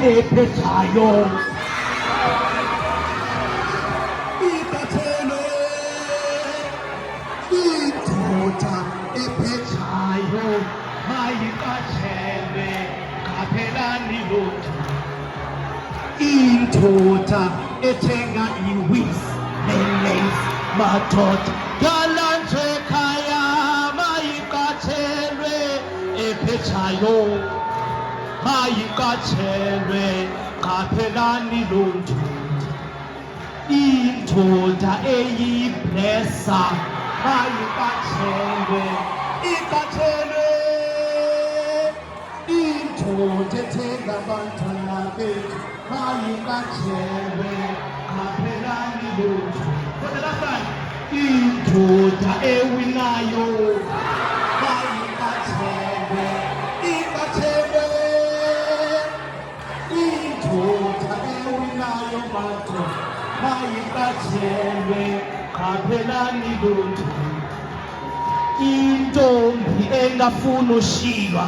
Epechayo Ikatele Itota Epechayo Mayikatele Kapelani Lotu Intota Etenga Iwis Neles Matot Galante Kaya Mayikatele Epechayo Mayikathelwe kaphelani lontu indoda eyiblessa mayikathelwe ikathelwe indoda ethenga abantwana bethu mayikathelwe kaphelani lontu for the last time indoda ewinayo mayikathelwe ikathelwe mayikathelwe kaphelani lontu intombi engafuni ushiywa